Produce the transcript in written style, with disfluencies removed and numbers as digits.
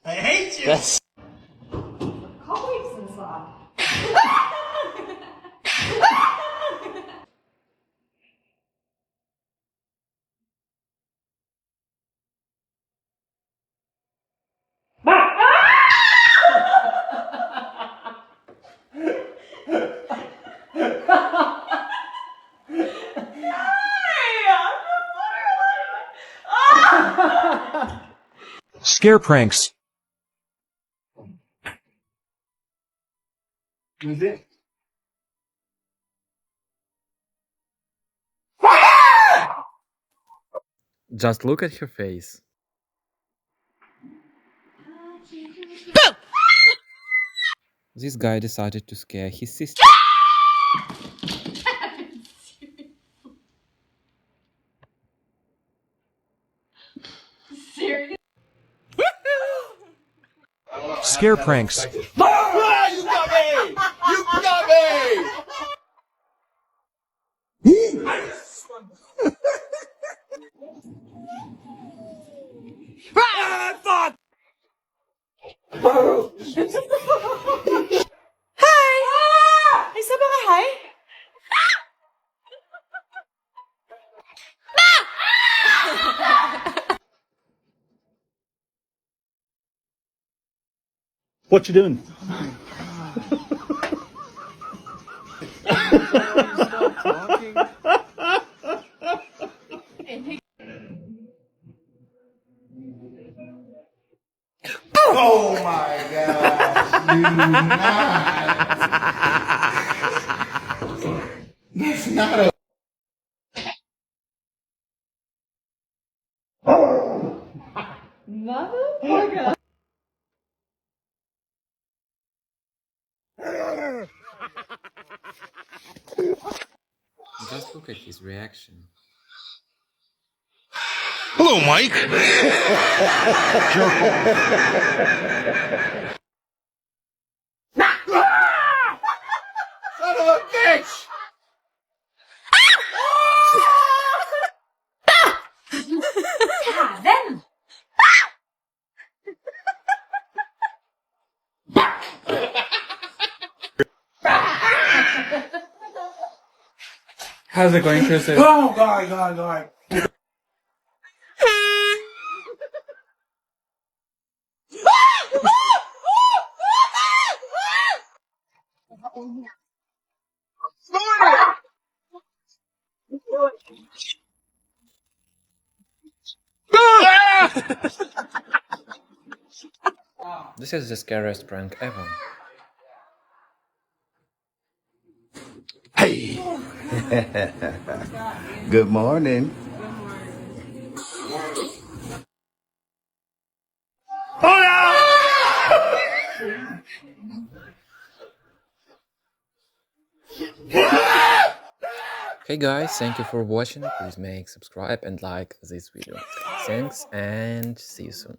I hate you. That's Scare pranks. Who's it? Just look at her face. This guy decided to scare his sister. Scare pranks. Ah, you got me! You got me! Ah, fuck! Isa ba ka, hi? What you doing? Oh my gosh, do not. That's not a. Motherfucker. Just look at his reaction. Hello, Mike. Son of a bitch! Then. how's it going, Chris? Oh God. This is the scariest prank ever. Hey! Good morning. Hey guys, thank you for watching. Please make, subscribe and like this video. Thanks and see you soon.